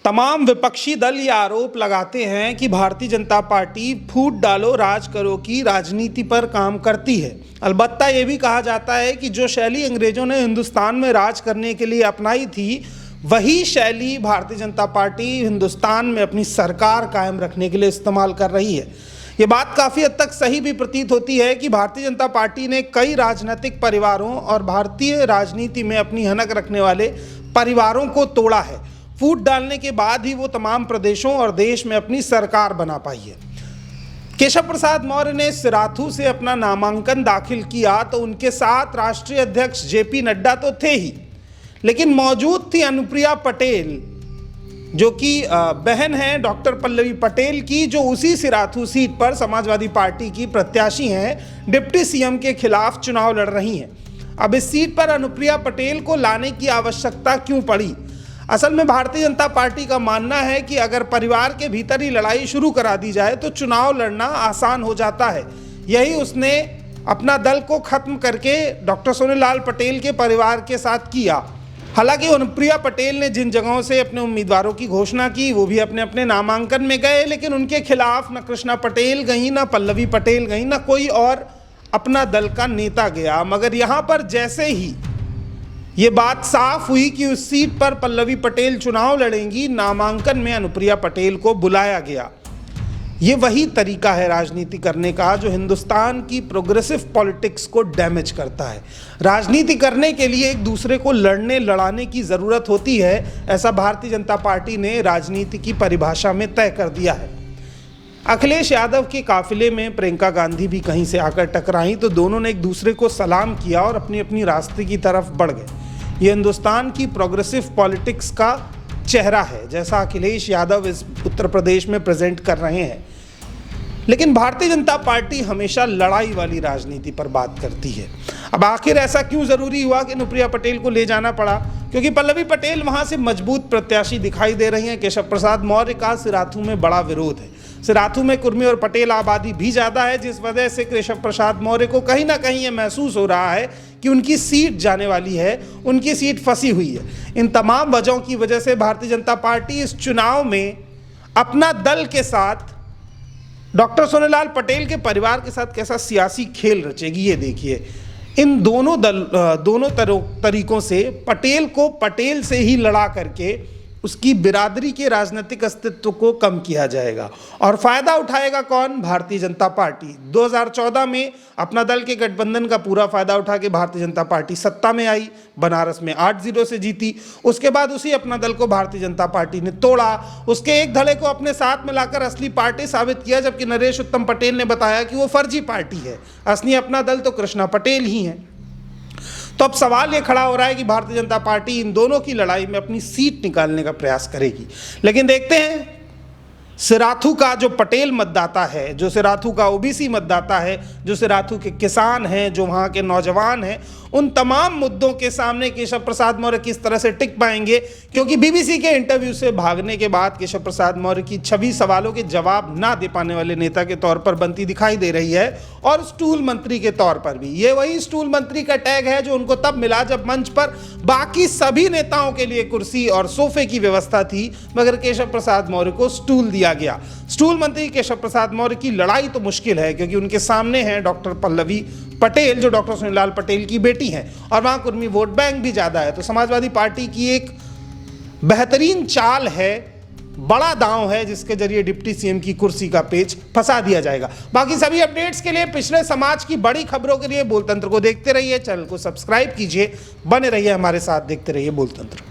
तमाम विपक्षी दल ये आरोप लगाते हैं कि भारतीय जनता पार्टी फूट डालो राज करो की राजनीति पर काम करती है। अलबत्ता ये भी कहा जाता है कि जो शैली अंग्रेजों ने हिंदुस्तान में राज करने के लिए अपनाई थी, वही शैली भारतीय जनता पार्टी हिंदुस्तान में अपनी सरकार कायम रखने के लिए इस्तेमाल कर रही है। ये बात काफ़ी हद तक सही भी प्रतीत होती है कि भारतीय जनता पार्टी ने कई राजनीतिक परिवारों और भारतीय राजनीति में अपनी हनक रखने वाले परिवारों को तोड़ा है। फूट डालने के बाद ही वो तमाम प्रदेशों और देश में अपनी सरकार बना पाई है। केशव प्रसाद मौर्य ने सिराथू से अपना नामांकन दाखिल किया तो उनके साथ राष्ट्रीय अध्यक्ष जेपी नड्डा तो थे ही, लेकिन मौजूद थी अनुप्रिया पटेल, जो कि बहन हैं डॉक्टर पल्लवी पटेल की, जो उसी सिराथू सीट पर समाजवादी पार्टी की प्रत्याशी हैं, डिप्टी सीएम के खिलाफ चुनाव लड़ रही हैं। अब इस सीट पर अनुप्रिया पटेल को लाने की आवश्यकता क्यों पड़ी? असल में भारतीय जनता पार्टी का मानना है कि अगर परिवार के भीतर ही लड़ाई शुरू करा दी जाए तो चुनाव लड़ना आसान हो जाता है। यही उसने अपना दल को खत्म करके डॉक्टर सोनेलाल पटेल के परिवार के साथ किया। हालांकि अनुप्रिया पटेल ने जिन जगहों से अपने उम्मीदवारों की घोषणा की वो भी अपने अपने नामांकन में गए, लेकिन उनके खिलाफ न कृष्णा पटेल गई, न पल्लवी पटेल गई, न कोई और अपना दल का नेता गया। मगर यहाँ पर जैसे ही ये बात साफ हुई कि उस सीट पर पल्लवी पटेल चुनाव लड़ेंगी, नामांकन में अनुप्रिया पटेल को बुलाया गया। ये वही तरीका है राजनीति करने का जो हिंदुस्तान की प्रोग्रेसिव पॉलिटिक्स को डैमेज करता है। राजनीति करने के लिए एक दूसरे को लड़ाने की ज़रूरत होती है, ऐसा भारतीय जनता पार्टी ने राजनीति की परिभाषा में तय कर दिया है। अखिलेश यादव के काफिले में प्रियंका गांधी भी कहीं से आकर टकराई तो दोनों ने एक दूसरे को सलाम किया और अपनी अपनी रास्ते की तरफ बढ़ गए। ये हिंदुस्तान की प्रोग्रेसिव पॉलिटिक्स का चेहरा है, जैसा अखिलेश यादव इस उत्तर प्रदेश में प्रेजेंट कर रहे हैं। लेकिन भारतीय जनता पार्टी हमेशा लड़ाई वाली राजनीति पर बात करती है। अब आखिर ऐसा क्यों जरूरी हुआ कि अनुप्रिया पटेल को ले जाना पड़ा? क्योंकि पल्लवी पटेल वहां से मजबूत प्रत्याशी दिखाई दे रही हैं। केशव प्रसाद मौर्य का सिराथू में बड़ा विरोध है। सिराथू में कुर्मी और पटेल आबादी भी ज़्यादा है, जिस वजह से केशव प्रसाद मौर्य को कहीं ना कहीं ये महसूस हो रहा है कि उनकी सीट जाने वाली है, उनकी सीट फंसी हुई है। इन तमाम वजहों की वजह से भारतीय जनता पार्टी इस चुनाव में अपना दल के साथ डॉक्टर सोनेलाल पटेल के परिवार के साथ कैसा सियासी खेल रचेगी, ये देखिए। इन दोनों तरीकों से पटेल को पटेल से ही लड़ा करके उसकी बिरादरी के राजनीतिक अस्तित्व को कम किया जाएगा। और फायदा उठाएगा कौन? भारतीय जनता पार्टी। 2014 में अपना दल के गठबंधन का पूरा फायदा उठा के भारतीय जनता पार्टी सत्ता में आई, बनारस में 8-0 से जीती। उसके बाद उसी अपना दल को भारतीय जनता पार्टी ने तोड़ा, उसके एक धड़े को अपने साथ में लाकर असली पार्टी साबित किया, जबकि नरेश उत्तम पटेल ने बताया कि वो फर्जी पार्टी है, असली अपना दल तो कृष्णा पटेल ही है। तो अब सवाल ये खड़ा हो रहा है कि भारतीय जनता पार्टी इन दोनों की लड़ाई में अपनी सीट निकालने का प्रयास करेगी। लेकिन देखते हैं सिराथू का जो पटेल मतदाता है, जो सिराथू का ओबीसी मतदाता है, जो सिराथू के किसान हैं, जो वहाँ के नौजवान हैं, उन तमाम मुद्दों के सामने केशव प्रसाद मौर्य किस तरह से टिक पाएंगे। क्योंकि बीबीसी के इंटरव्यू से भागने के बाद केशव प्रसाद मौर्य की छवि सवालों के जवाब ना दे पाने वाले नेता के तौर पर बनती दिखाई दे रही है, और स्टूल मंत्री के तौर पर भी। ये वही स्टूल मंत्री का टैग है जो उनको तब मिला जब मंच पर बाकी सभी नेताओं के लिए कुर्सी और सोफे की व्यवस्था थी, मगर केशव प्रसाद मौर्य को स्टूल दिया गया। स्टूल मंत्री केशव प्रसाद मौर्य की लड़ाई तो मुश्किल है, क्योंकि उनके सामने हैं डॉक्टर पल्लवी पटेल, जो डॉक्टर सोनेलाल पटेल की बेटी हैं, और वहां कुर्मी वोट बैंक भी ज्यादा है। तो समाजवादी पार्टी की एक बेहतरीन चाल है, बड़ा दांव है, जिसके जरिए डिप्टी सीएम की कुर्सी का पेच फंसा दिया जाएगा। बाकी सभी अपडेट्स के लिए, पिछले समाज की बड़ी खबरों के लिए बोलतंत्र को देखते रहिए। चैनल को सब्सक्राइब कीजिए, बने रहिए हमारे साथ, देखते रहिए बोलतंत्र।